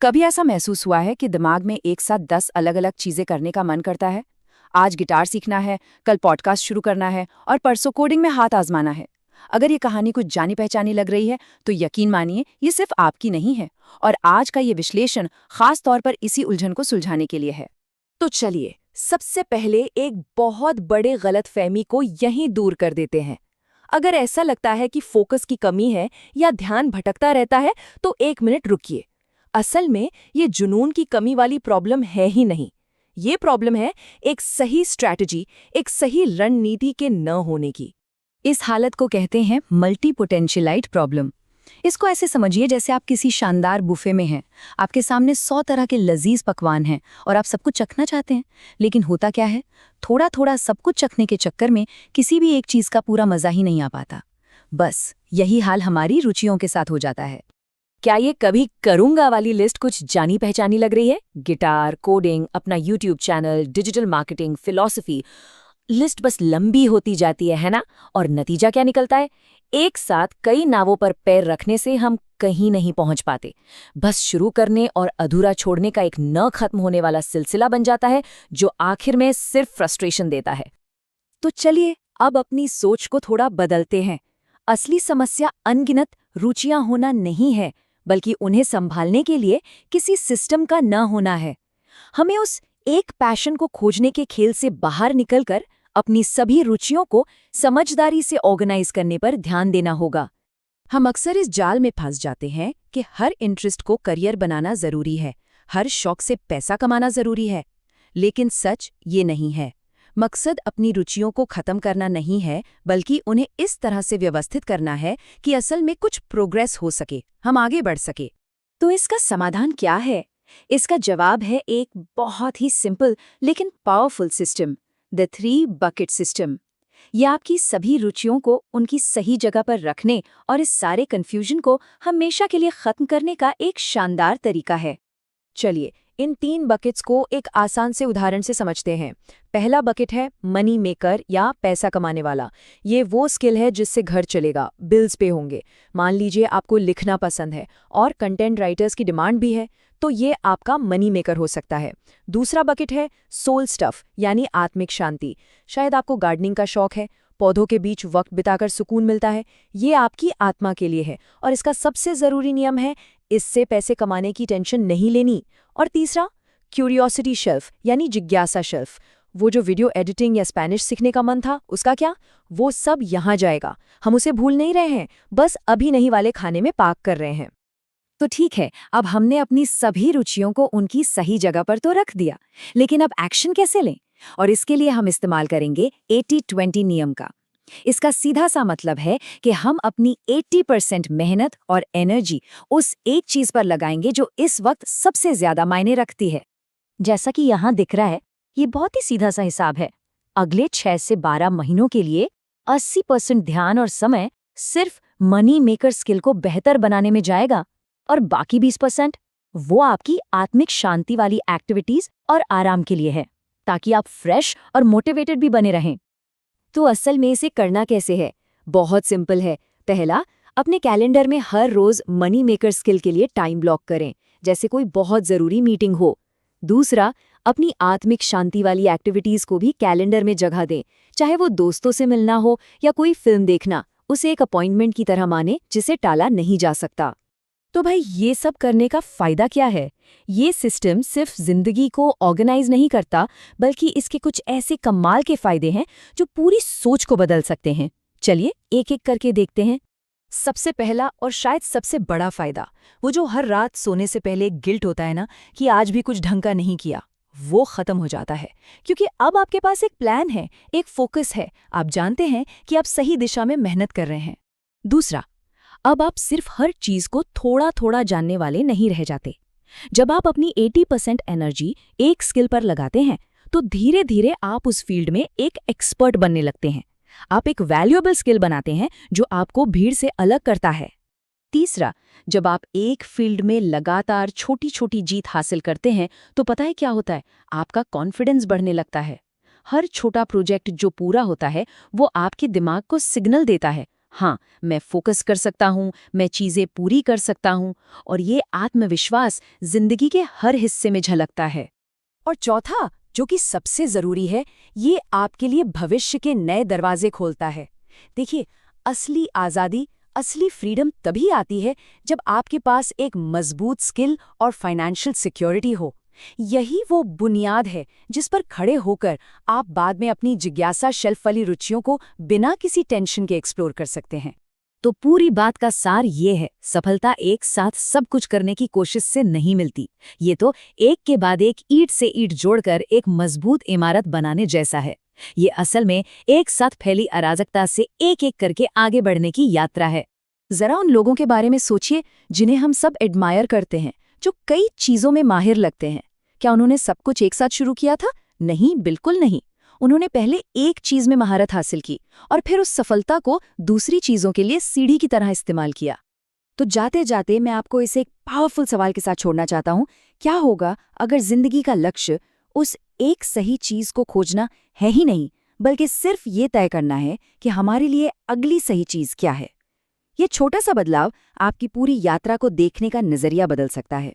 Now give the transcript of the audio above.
कभी ऐसा महसूस हुआ है कि दिमाग में एक साथ 10 अलग-अलग चीजें करने का मन करता है? आज गिटार सीखना है, कल पॉडकास्ट शुरू करना है और परसों कोडिंग में हाथ आजमाना है। अगर ये कहानी कुछ जानी-पहचानी लग रही है, तो यकीन मानिए ये सिर्फ आपकी नहीं है और आज का ये विश्लेषण खास तौर पर इसी उलझन को सुलझाने के लिए है। तो चलिए, सबसे पहले एक बहुत बड़े गलतफहमी को यहीं दूर कर देते हैं। अगर ऐसा लगता है कि फोकस की कमी है या ध्यान भटकता रहता है, तो एक मिनट रुकिए। असल में ये जुनून की कमी वाली प्रॉब्लम है ही नहीं। ये प्रॉब्लम है एक सही स्ट्रैटेजी, एक सही रणनीति के न होने की। इस हालत को कहते हैं मल्टी पोटेंशियलाइट प्रॉब्लम। इसको ऐसे समझिए जैसे आप किसी शानदार बुफे में हैं। आपके सामने 100 तरह के लजीज पकवान हैं और आप सब कुछ चखना चाहते हैं, लेकिन होता क्या है, थोड़ा थोड़ा सब कुछ चखने के चक्कर में किसी भी एक चीज का पूरा मजा ही नहीं आ पाता। बस यही हाल हमारी रुचियों के साथ हो जाता है। क्या ये कभी करूंगा वाली लिस्ट कुछ जानी पहचानी लग रही है? गिटार, कोडिंग, अपना YouTube channel, digital marketing, philosophy, list बस लंबी होती जाती है ना? और नतीजा क्या निकलता है? एक साथ कई नावों पर पैर रखने से हम कहीं नहीं पहुंच पाते। बस शुरू करने और अधूरा छोड़ने का एक न खत्म होने वाला सिलसिला बन जाता है, जो आखिर में सिर्फ फ्रस्ट्रेशन देता है। तो चलिए अब अपनी सोच को थोड़ा बदलते हैं। असली समस्या अनगिनत रुचियां होना नहीं है, बल्कि उन्हें संभालने के लिए किसी सिस्टम का न होना है। हमें उस एक पैशन को खोजने के खेल से बाहर निकलकर अपनी सभी रुचियों को समझदारी से ऑर्गेनाइज करने पर ध्यान देना होगा। हम अक्सर इस जाल में फंस जाते हैं कि हर इंटरेस्ट को करियर बनाना जरूरी है, हर शौक से पैसा कमाना जरूरी है। लेकिन सच ये नहीं है। मकसद अपनी रुचियों को खत्म करना नहीं है, बल्कि उन्हें इस तरह से व्यवस्थित करना है कि असल में कुछ प्रोग्रेस हो सके, हम आगे बढ़ सके। तो इसका समाधान क्या है? इसका जवाब है एक बहुत ही सिंपल लेकिन powerful system, the 3 bucket system. यह आपकी सभी रुचियों को उनकी सही जगह पर रखने और इस सारे कंफ्यूजन को हमेशा के लिए खत्म करने का एक शानदार तरीका है। चलिए इन 3 बकेट्स को एक आसान से उदाहरण से समझते हैं। पहला बकेट है मनी मेकर या पैसा कमाने वाला। ये वो स्किल है जिससे घर चलेगा, बिल्स पे होंगे। मान लीजिए आपको लिखना पसंद है और कंटेंट राइटर्स की डिमांड भी है, तो ये आपका मनी मेकर हो सकता है। दूसरा बकेट है सोल स्टफ यानी आत्मिक शांति। शायद आपको गार्डनिंग का शौक है, पौधों के बीच वक्त बिताकर सुकून मिलता है। ये आपकी आत्मा के लिए है और इसका सबसे ज़रूरी नियम है, इससे पैसे कमाने की टेंशन नहीं लेनी। और तीसरा क्यूरियोसिटी शेल्फ यानी जिज्ञासा शेल्फ। वो जो वीडियो एडिटिंग या स्पेनिश सीखने का मन था, उसका क्या? वो सब यहाँ जाएगा। हम उसे भूल नहीं रहे हैं, बस अभी नहीं वाले खाने में पाक कर रहे हैं। तो ठीक है, अब हमने अपनी सभी रुचियों को उनकी सही जगह पर तो रख दिया, लेकिन अब एक्शन कैसे लें? और इसके लिए हम इस्तेमाल करेंगे 80-20 नियम का। इसका सीधा सा मतलब है कि हम अपनी 80% मेहनत और एनर्जी उस एक चीज पर लगाएंगे जो इस वक्त सबसे ज्यादा मायने रखती है। जैसा कि यहाँ दिख रहा है, ये बहुत ही सीधा सा हिसाब है। अगले 6 से 12 महीनों के लिए 80% ध्यान और समय सिर्फ मनी मेकर स्किल को बेहतर बनाने में जाएगा और बाकी 20% वो आपकी आत्मिक शांति वाली एक्टिविटीज और आराम के लिए है, ताकि आप फ्रेश और मोटिवेटेड भी बने रहें। तो असल में इसे करना कैसे है? बहुत सिंपल है। पहला, अपने कैलेंडर में हर रोज मनी मेकर स्किल के लिए टाइम ब्लॉक करें, जैसे कोई बहुत जरूरी मीटिंग हो। दूसरा, अपनी आत्मिक शांति वाली एक्टिविटीज को भी कैलेंडर में जगह दें, चाहे वो दोस्तों से मिलना हो या कोई फिल्म देखना। उसे एक अपॉइंटमेंट की तरह माने जिसे टाला नहीं जा सकता। तो भाई, ये सब करने का फायदा क्या है? ये सिस्टम सिर्फ जिंदगी को ऑर्गेनाइज नहीं करता, बल्कि इसके कुछ ऐसे कमाल के फायदे हैं जो पूरी सोच को बदल सकते हैं। चलिए एक एक करके देखते हैं। सबसे पहला और शायद सबसे बड़ा फायदा, वो जो हर रात सोने से पहले एक गिल्ट होता है ना कि आज भी कुछ ढंग का नहीं किया, वो खत्म हो जाता है। क्योंकि अब आपके पास एक प्लान है, एक फोकस है। आप जानते हैं कि आप सही दिशा में मेहनत कर रहे हैं। दूसरा, अब आप सिर्फ हर चीज को थोड़ा थोड़ा जानने वाले नहीं रह जाते। जब आप अपनी 80% एनर्जी एक स्किल पर लगाते हैं, तो धीरे धीरे आप उस फील्ड में एक एक्सपर्ट बनने लगते हैं। आप एक वैल्यूएबल स्किल बनाते हैं जो आपको भीड़ से अलग करता है। तीसरा, जब आप एक फील्ड में लगातार छोटी छोटी जीत हासिल करते हैं, तो पता है क्या होता है? आपका कॉन्फिडेंस बढ़ने लगता है। हर छोटा प्रोजेक्ट जो पूरा होता है, वो आपके दिमाग को सिग्नल देता है, हाँ, मैं फोकस कर सकता हूँ, मैं चीज़ें पूरी कर सकता हूँ, और ये आत्मविश्वास जिंदगी के हर हिस्से में झलकता है। और चौथा, जो कि सबसे ज़रूरी है, ये आपके लिए भविष्य के नए दरवाजे खोलता है। देखिए, असली आज़ादी, असली फ्रीडम तभी आती है जब आपके पास एक मजबूत स्किल और फाइनेंशियल सिक्योरिटी हो। यही वो बुनियाद है जिस पर खड़े होकर आप बाद में अपनी जिज्ञासा शेल्फ वाली रुचियों को बिना किसी टेंशन के एक्सप्लोर कर सकते हैं। तो पूरी बात का सार ये है, सफलता एक साथ सब कुछ करने की कोशिश से नहीं मिलती। ये तो एक के बाद एक ईंट से ईंट जोड़कर एक मजबूत इमारत बनाने जैसा है। ये असल में एक साथ फैली अराजकता से एक एक करके आगे बढ़ने की यात्रा है। जरा उन लोगों के बारे में सोचिए जिन्हें हम सब एडमायर करते हैं, जो कई चीजों में माहिर लगते हैं। क्या उन्होंने सब कुछ एक साथ शुरू किया था? नहीं, बिल्कुल नहीं। उन्होंने पहले एक चीज में महारत हासिल की और फिर उस सफलता को दूसरी चीजों के लिए सीढ़ी की तरह इस्तेमाल किया। तो जाते जाते मैं आपको इसे एक पावरफुल सवाल के साथ छोड़ना चाहता हूँ। क्या होगा अगर जिंदगी का लक्ष्य उस एक सही चीज को खोजना है ही नहीं, बल्कि सिर्फ ये तय करना है कि हमारे लिए अगली सही चीज क्या है? ये छोटा सा बदलाव आपकी पूरी यात्रा को देखने का नजरिया बदल सकता है।